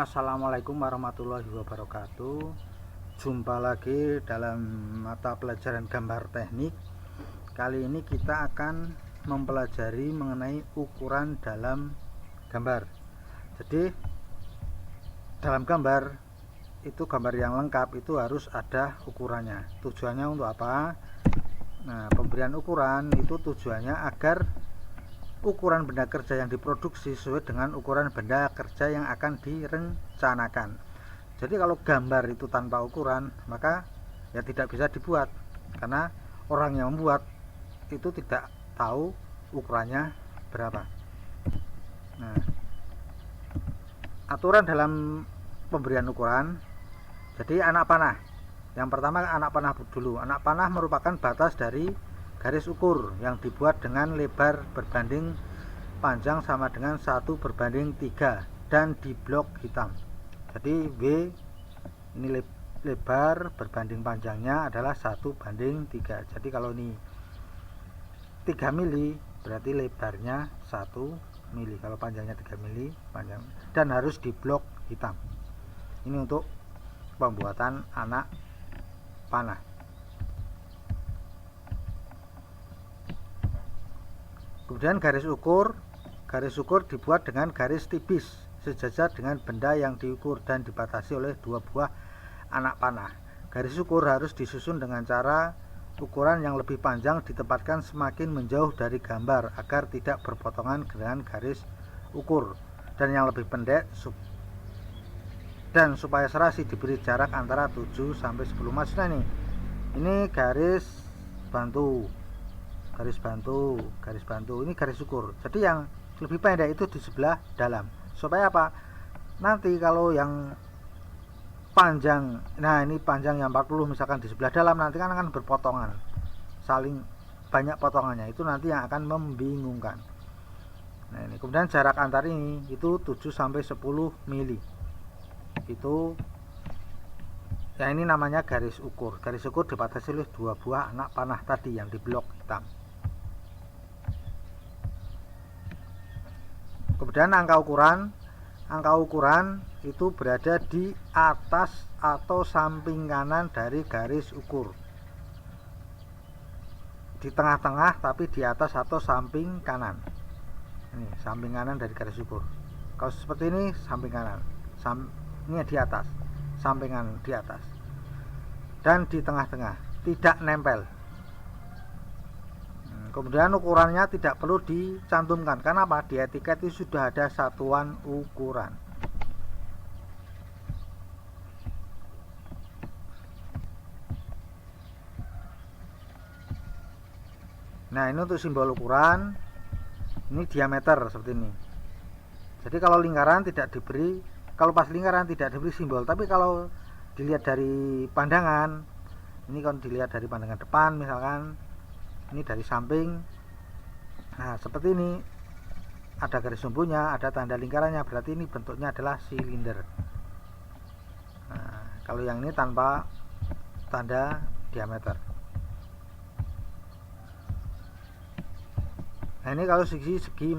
Assalamualaikum warahmatullahi wabarakatuh. Jumpa lagi dalam mata pelajaran gambar teknik. Kali ini kita akan mempelajari mengenai ukuran dalam gambar. Jadi dalam gambar itu, gambar yang lengkap itu harus ada ukurannya. Tujuannya untuk apa? Nah, pemberian ukuran itu tujuannya agar ukuran benda kerja yang diproduksi sesuai dengan ukuran benda kerja yang akan direncanakan. Jadi kalau gambar itu tanpa ukuran, maka ya tidak bisa dibuat, karena orang yang membuat itu tidak tahu ukurannya berapa. Nah, aturan dalam pemberian ukuran. Jadi anak panah. Yang pertama anak panah dulu. Anak panah merupakan batas dari garis ukur yang dibuat dengan lebar berbanding panjang sama dengan 1/3 dan di blok hitam. Jadi W ini lebar berbanding panjangnya adalah 1/3. Jadi kalau ini 3 mili berarti lebarnya 1 mili, kalau panjangnya 3 mili panjang, dan harus di blok hitam. Ini untuk pembuatan anak panah. Kemudian garis ukur dibuat dengan garis tipis sejajar dengan benda yang diukur dan dibatasi oleh 2 buah anak panah. Garis ukur harus disusun dengan cara ukuran yang lebih panjang ditempatkan semakin menjauh dari gambar agar tidak berpotongan dengan garis ukur, dan yang lebih pendek dan supaya serasi diberi jarak antara 7 sampai 10. Maksudnya ini garis bantu, ini garis ukur. Jadi yang lebih pendek itu di sebelah dalam. Supaya apa? Nanti kalau yang panjang, nah ini panjang yang 40 misalkan di sebelah dalam, nanti kan akan berpotongan, saling banyak potongannya, itu nanti yang akan membingungkan. Nah ini kemudian jarak antar ini itu 7 sampai 10 mili. Itu ya, ini namanya garis ukur. Garis ukur dibatasi oleh 2 buah anak panah tadi yang di blok hitam. Kemudian angka ukuran itu berada di atas atau samping kanan dari garis ukur, di tengah-tengah tapi di atas atau samping kanan. Ini samping kanan dari garis ukur. Kalau seperti ini samping kanan, ini di atas, samping kanan di atas, dan di tengah-tengah, tidak nempel. Kemudian ukurannya tidak perlu dicantumkan, karena apa? Di etiket itu sudah ada satuan ukuran. Nah ini untuk simbol ukuran. Ini diameter seperti ini. Jadi kalau lingkaran tidak diberi, kalau pas lingkaran tidak diberi simbol, tapi kalau dilihat dari pandangan, ini kan dilihat dari pandangan depan misalkan, ini dari samping. Nah seperti ini, ada garis sumbunya, ada tanda lingkarannya, berarti ini bentuknya adalah silinder. Nah kalau yang ini tanpa tanda diameter. Nah ini kalau segi 4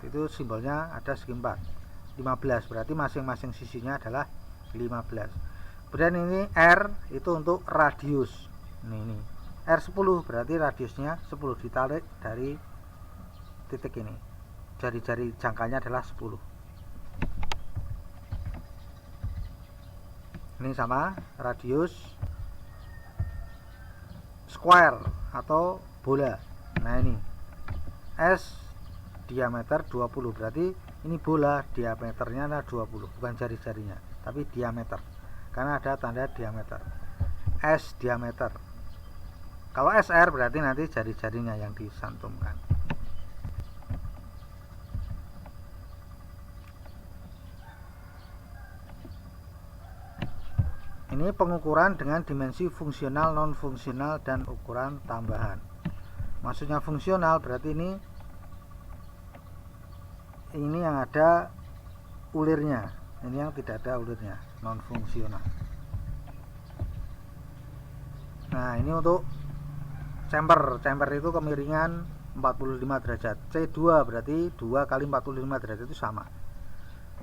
itu simbolnya ada segi 4, 15, berarti masing-masing sisinya adalah 15. Kemudian ini R itu untuk radius. Ini R10 berarti radiusnya 10, ditarik dari titik ini, jari-jari jangkanya adalah 10. Ini sama radius square atau bola. Nah ini S diameter 20, berarti ini bola diameternya adalah 20, bukan jari-jarinya tapi diameter, karena ada tanda diameter. S diameter. Kalau SR berarti nanti jari-jarinya yang disantumkan. Ini pengukuran dengan dimensi fungsional, non fungsional, dan ukuran tambahan. Maksudnya fungsional berarti ini yang ada ulirnya, ini yang tidak ada ulirnya, non fungsional. Nah ini untuk chamfer itu kemiringan 45 derajat. C2 berarti 2 kali 45 derajat itu sama.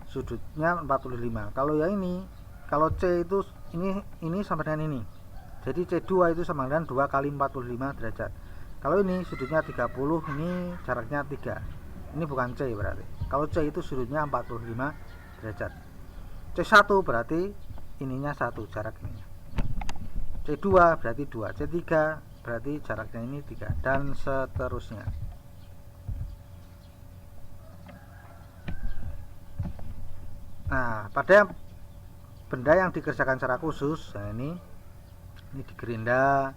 sudutnya 45. Kalau yang ini, kalau C itu ini sama dengan ini, jadi C2 itu sama dengan 2 kali 45 derajat. Kalau ini sudutnya 30, ini jaraknya 3, ini bukan C berarti. Kalau C itu sudutnya 45 derajat. C1 berarti ininya 1 jarak ini. C2 berarti 2, C3 berarti jaraknya ini 3, dan seterusnya. Nah, pada benda yang dikerjakan secara khusus, nah ini digerinda,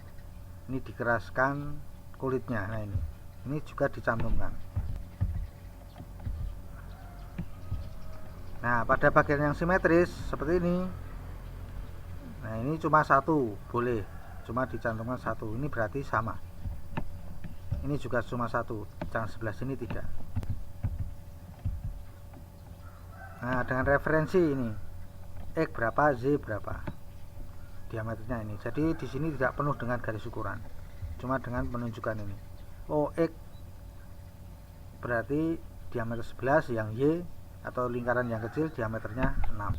ini dikeraskan kulitnya. Nah, ini juga dicantumkan. Nah, pada bagian yang simetris seperti ini, nah ini cuma 1 boleh, cuma dicantumkan 1, ini berarti sama. Ini juga cuma 1, yang sebelah sini 3. Nah, dengan referensi ini X berapa, Z berapa diameternya ini. Jadi di sini tidak penuh dengan garis ukuran, cuma dengan penunjukan ini. Oh, X berarti diameter 11, yang Y atau lingkaran yang kecil diameternya 6.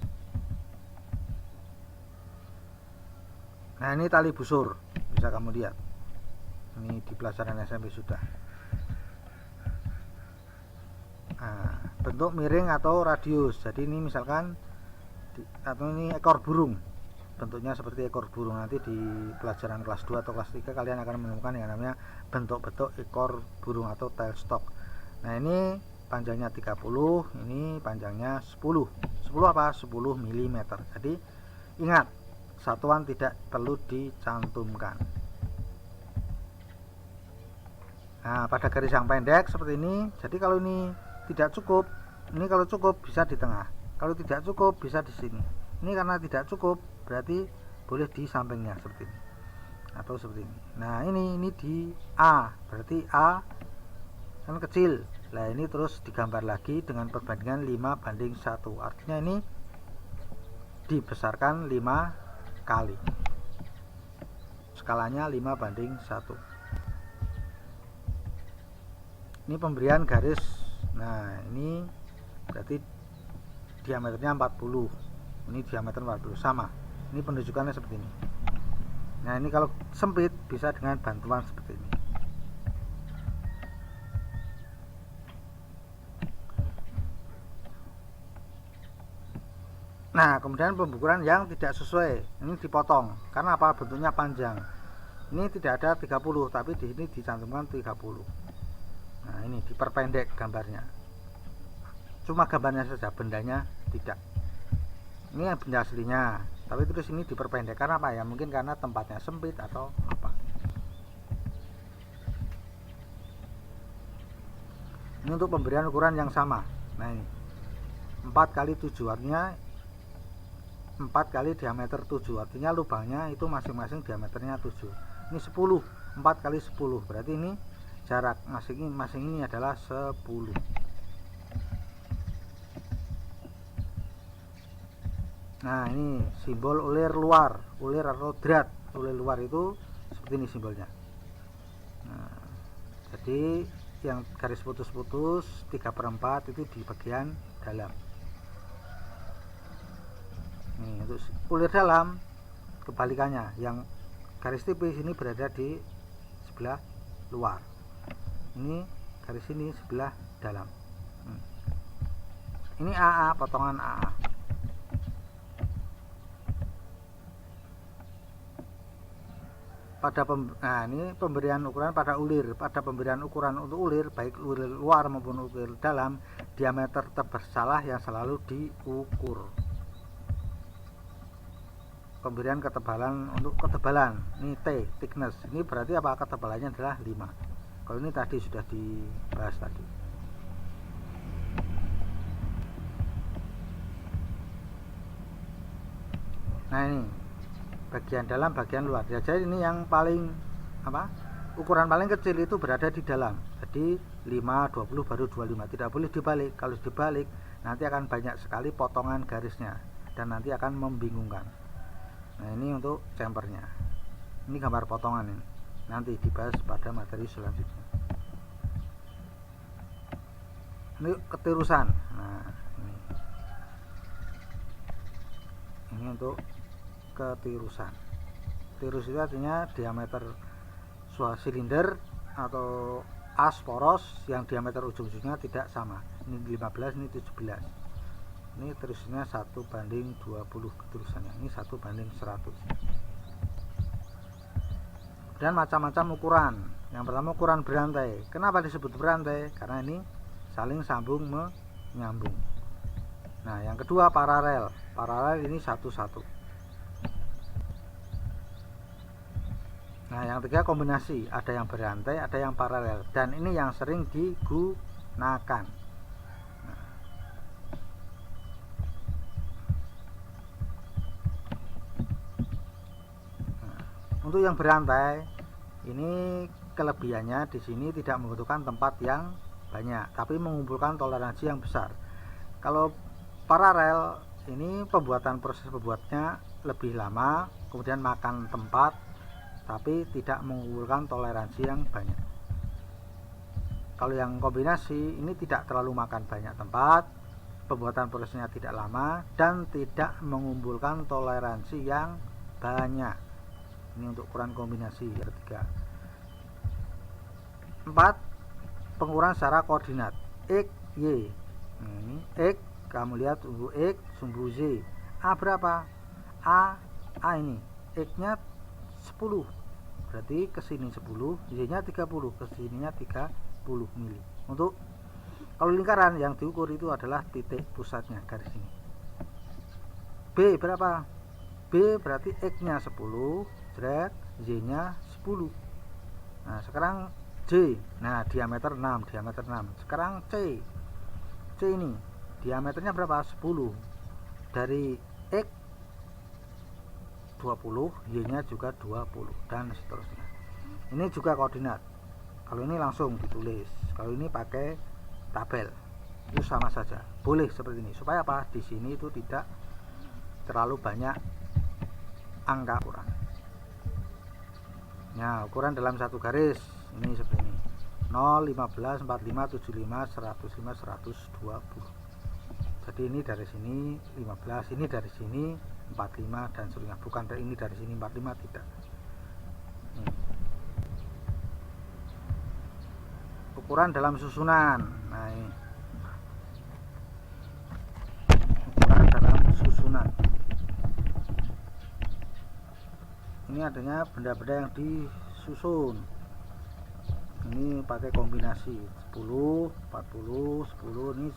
Nah, ini tali busur, bisa kamu lihat. Ini di pelajaran SMP sudah. Nah, bentuk miring atau radius. Jadi ini misalkan atau ini ekor burung, bentuknya seperti ekor burung. Nanti di pelajaran kelas 2 atau kelas 3 kalian akan menemukan yang namanya bentuk-bentuk ekor burung atau tailstock. Nah, ini panjangnya 30, ini panjangnya 10. 10 apa? 10 mm. Jadi ingat, satuan tidak perlu dicantumkan. Nah, pada garis yang pendek seperti ini, jadi kalau ini tidak cukup, ini kalau cukup bisa di tengah, kalau tidak cukup bisa di sini. Ini karena tidak cukup berarti boleh di sampingnya seperti ini atau seperti ini. Nah, ini di A, berarti A kan kecil. Nah, ini terus digambar lagi dengan perbandingan 5:1, artinya ini dibesarkan 5 kali, skalanya 5:1. Ini pemberian garis. Nah, ini berarti diameternya 40, ini diameter 40, sama. Ini penunjukannya seperti ini. Nah, ini kalau sempit bisa dengan bantuan seperti ini. Nah, kemudian pembukuran yang tidak sesuai, ini dipotong. Karena apa? Bentuknya panjang. Ini tidak ada 30, tapi di sini dicantumkan 30. Nah, ini diperpendek gambarnya. Cuma gambarnya saja, bendanya tidak. Ini yang benda aslinya, tapi terus ini diperpendek. Karena apa ya? Mungkin karena tempatnya sempit atau apa. Ini untuk pemberian ukuran yang sama. Nah, ini 4x7, artinya 4 kali diameter 7, artinya lubangnya itu masing-masing diameternya 7. Ini 10, 4x10, berarti ini jarak masing-masing ini adalah 10. Nah, ini simbol ulir luar, ulir atau drat. Ulir luar itu seperti ini simbolnya. Nah, jadi yang garis putus-putus 3/4 itu di bagian dalam. Nih, untuk ulir dalam kebalikannya, yang garis tipis ini berada di sebelah luar, ini garis ini sebelah dalam. Ini AA, potongan AA. Nah, ini pemberian ukuran pada ulir. Pada pemberian ukuran untuk ulir, baik ulir luar maupun ulir dalam, diameter terbesalah yang selalu diukur. Pemberian ketebalan, untuk ketebalan ini T, thickness, ini berarti apa? Ketebalannya adalah 5. Kalau ini tadi sudah dibahas tadi. Nah, ini bagian dalam, bagian luar. Jadi ini yang paling apa? Ukuran paling kecil itu berada di dalam. Jadi 5, 20 baru 25. Tidak boleh dibalik. Kalau dibalik nanti akan banyak sekali potongan garisnya dan nanti akan membingungkan. Nah, ini untuk chamfernya. Ini gambar potongan ini. Nanti dibahas pada materi selanjutnya. Ini ketirusan. Nah, ini Ini untuk ketirusan. Tirus itu artinya diameter suatu silinder atau as poros yang diameter ujung-ujungnya tidak sama. Ini 15, ini 17. Ini terusnya 1:20 keterusannya. Ini 1:100. Dan macam-macam ukuran. Yang pertama ukuran berantai. Kenapa disebut berantai? Karena ini saling sambung menyambung. Nah, yang kedua paralel. Paralel ini satu-satu. Nah, yang ketiga kombinasi, ada yang berantai, ada yang paralel, dan ini yang sering digunakan. Nah, untuk yang berantai, ini kelebihannya di sini tidak membutuhkan tempat yang banyak, tapi mengumpulkan toleransi yang besar. Kalau paralel, ini proses pembuatnya lebih lama, kemudian makan tempat, tapi tidak mengumpulkan toleransi yang banyak. Kalau yang kombinasi ini tidak terlalu makan banyak tempat, pembuatan prosesnya tidak lama, dan tidak mengumpulkan toleransi yang banyak. Ini untuk ukuran kombinasi yang ketiga. 4. Pengukuran secara koordinat X, Y. Ini X, kamu lihat sumbu X, sumbu Z. A berapa? A ini X nya 10, berarti kesini 10, Y nya 30, kesininya 30 mili. Untuk kalau lingkaran yang diukur itu adalah titik pusatnya, garis ini. B berapa? B berarti X nya 10, Y nya 10. Nah sekarang J, nah diameter 6, diameter 6. Sekarang C ini diameternya berapa? 10. Dari X 20, Y nya juga 20, dan seterusnya. Ini juga koordinat. Kalau ini langsung ditulis, kalau ini pakai tabel, itu sama saja. Boleh seperti ini. Supaya apa? Di sini itu tidak terlalu banyak angka ukuran. Nah, ukuran dalam satu garis ini seperti ini. 0, 15, 45, 75, 105, 120. Jadi ini dari sini 15, ini dari sini 45, dan seterusnya. Bukan ini dari sini 45, tidak. Ukuran dalam susunan. Nah, ini ukuran dalam susunan. Ini adanya benda-benda yang disusun. Ini pakai kombinasi 10, 40, 10. Ini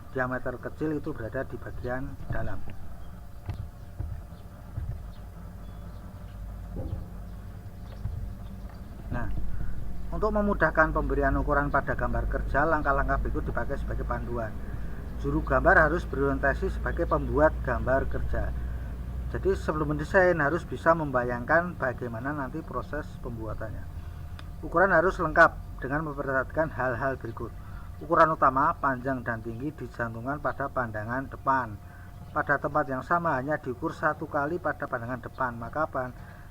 diameter kecil itu berada di bagian dalam. Nah, untuk memudahkan pemberian ukuran pada gambar kerja, langkah-langkah berikut dipakai sebagai panduan. Juru gambar harus berorientasi sebagai pembuat gambar kerja. Jadi sebelum mendesain harus bisa membayangkan bagaimana nanti proses pembuatannya. Ukuran harus lengkap dengan memperhatikan hal-hal berikut. Ukuran utama, panjang dan tinggi dicantumkan pada pandangan depan. Pada tempat yang sama hanya diukur satu kali pada pandangan depan, maka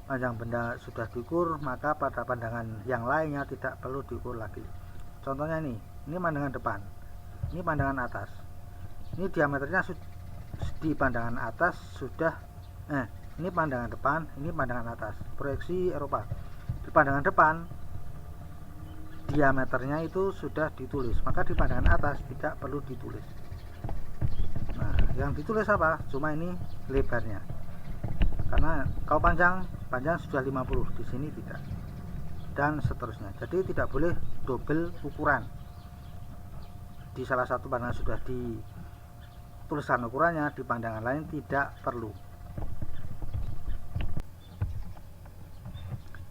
panjang benda sudah diukur, maka pada pandangan yang lainnya tidak perlu diukur lagi. Contohnya ini pandangan depan, ini pandangan atas. Ini diameternya di pandangan atas sudah, ini pandangan depan, ini pandangan atas. Proyeksi Eropa. Di pandangan depan diameternya itu sudah ditulis, maka di pandangan atas tidak perlu ditulis. Nah, yang ditulis apa? Cuma ini lebarnya. Karena kalau panjang sudah 50, di sini tidak. Dan seterusnya. Jadi tidak boleh double ukuran. Di salah satu pandangan sudah dituliskan ukurannya, di pandangan lain tidak perlu.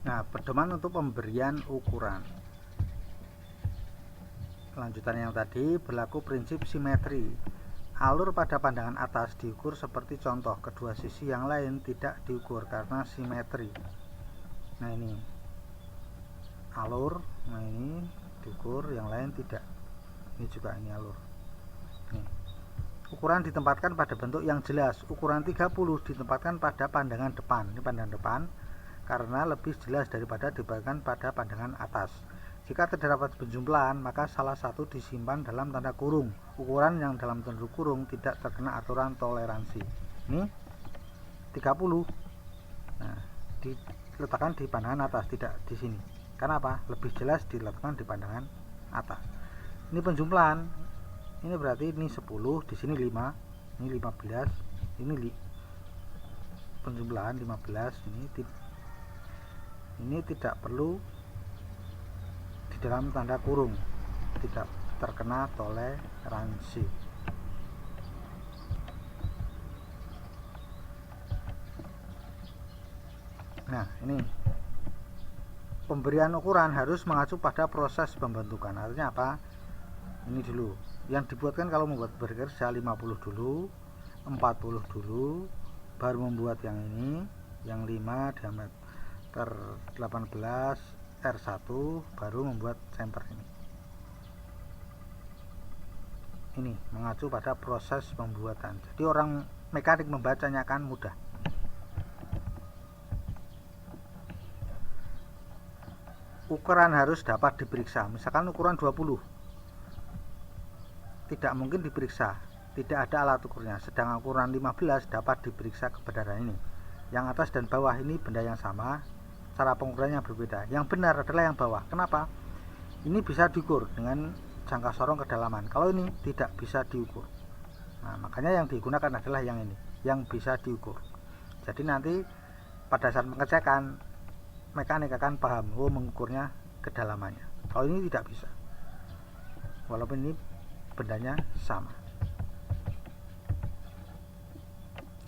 Nah, pedoman untuk pemberian ukuran. Lanjutan yang tadi, berlaku prinsip simetri. Alur pada pandangan atas diukur seperti contoh, kedua sisi yang lain tidak diukur karena simetri. Nah ini alur, nah ini diukur, yang lain tidak. Ini juga ini alur. Nih. Ukuran ditempatkan pada bentuk yang jelas. Ukuran 30 ditempatkan pada pandangan depan. Ini pandangan depan karena lebih jelas daripada dibandingkan pada pandangan atas. Jika terdapat penjumlahan, maka salah satu disimpan dalam tanda kurung. Ukuran yang dalam tanda kurung tidak terkena aturan toleransi. Ini 30. Nah, diletakkan di pandangan atas, tidak di sini. Karena apa? Lebih jelas diletakkan di pandangan atas. Ini penjumlahan. Ini berarti ini 10, di sini 5, ini 15, ini penjumlahan 15. Ini tidak perlu di dalam tanda kurung, tidak terkena toleransi. Nah, ini pemberian ukuran harus mengacu pada proses pembentukan. Artinya apa? Ini dulu yang dibuatkan. Kalau membuat bekerja 50 dulu, 40 dulu, baru membuat yang ini, yang 5 diameter 18 R1, baru membuat center ini. Ini mengacu pada proses pembuatan. Jadi orang mekanik membacanya kan mudah. Ukuran harus dapat diperiksa. Misalkan ukuran 20, tidak mungkin diperiksa, tidak ada alat ukurnya. Sedang ukuran 15 dapat diperiksa kebenaran ini. Yang atas dan bawah ini benda yang sama, cara pengukurannya berbeda. Yang benar adalah yang bawah. Kenapa? Ini bisa diukur dengan jangka sorong kedalaman. Kalau ini tidak bisa diukur. Nah, makanya yang digunakan adalah yang ini, yang bisa diukur. Jadi nanti pada saat pengecekan, mekanik akan paham, oh mengukurnya kedalamannya. Kalau ini tidak bisa, walaupun ini bendanya sama.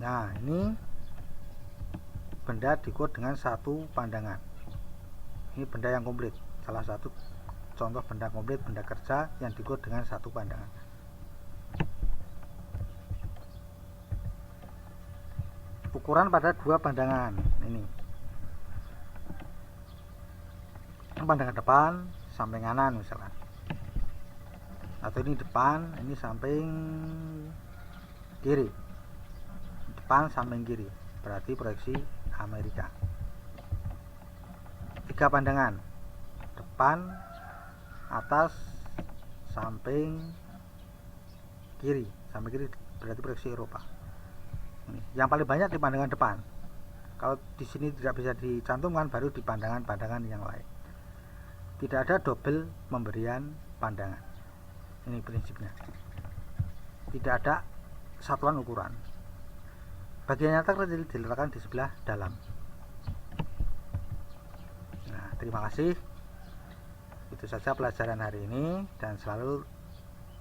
Nah, ini benda diukur dengan satu pandangan. Ini benda yang komplit, salah satu contoh benda komplit, benda kerja yang diukur dengan satu pandangan. Ukuran pada dua pandangan. Ini pandangan depan, samping kanan misalkan, atau ini depan, ini samping kiri, depan samping kiri, berarti proyeksi Amerika. 3 pandangan, depan, atas, samping kiri, samping kiri berarti proyeksi Eropa. Ini yang paling banyak di pandangan depan. Kalau di sini tidak bisa dicantumkan, baru di pandangan-pandangan yang lain. Tidak ada double pemberian pandangan. Ini prinsipnya. Tidak ada satuan ukuran. Bagian nyata diletakkan di sebelah dalam. Nah, terima kasih. Itu saja pelajaran hari ini, dan selalu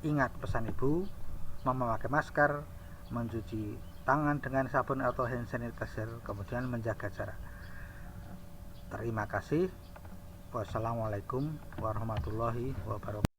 ingat pesan Ibu, memakai masker, mencuci tangan dengan sabun atau hand sanitizer, kemudian menjaga jarak. Terima kasih. Wassalamualaikum warahmatullahi wabarakatuh.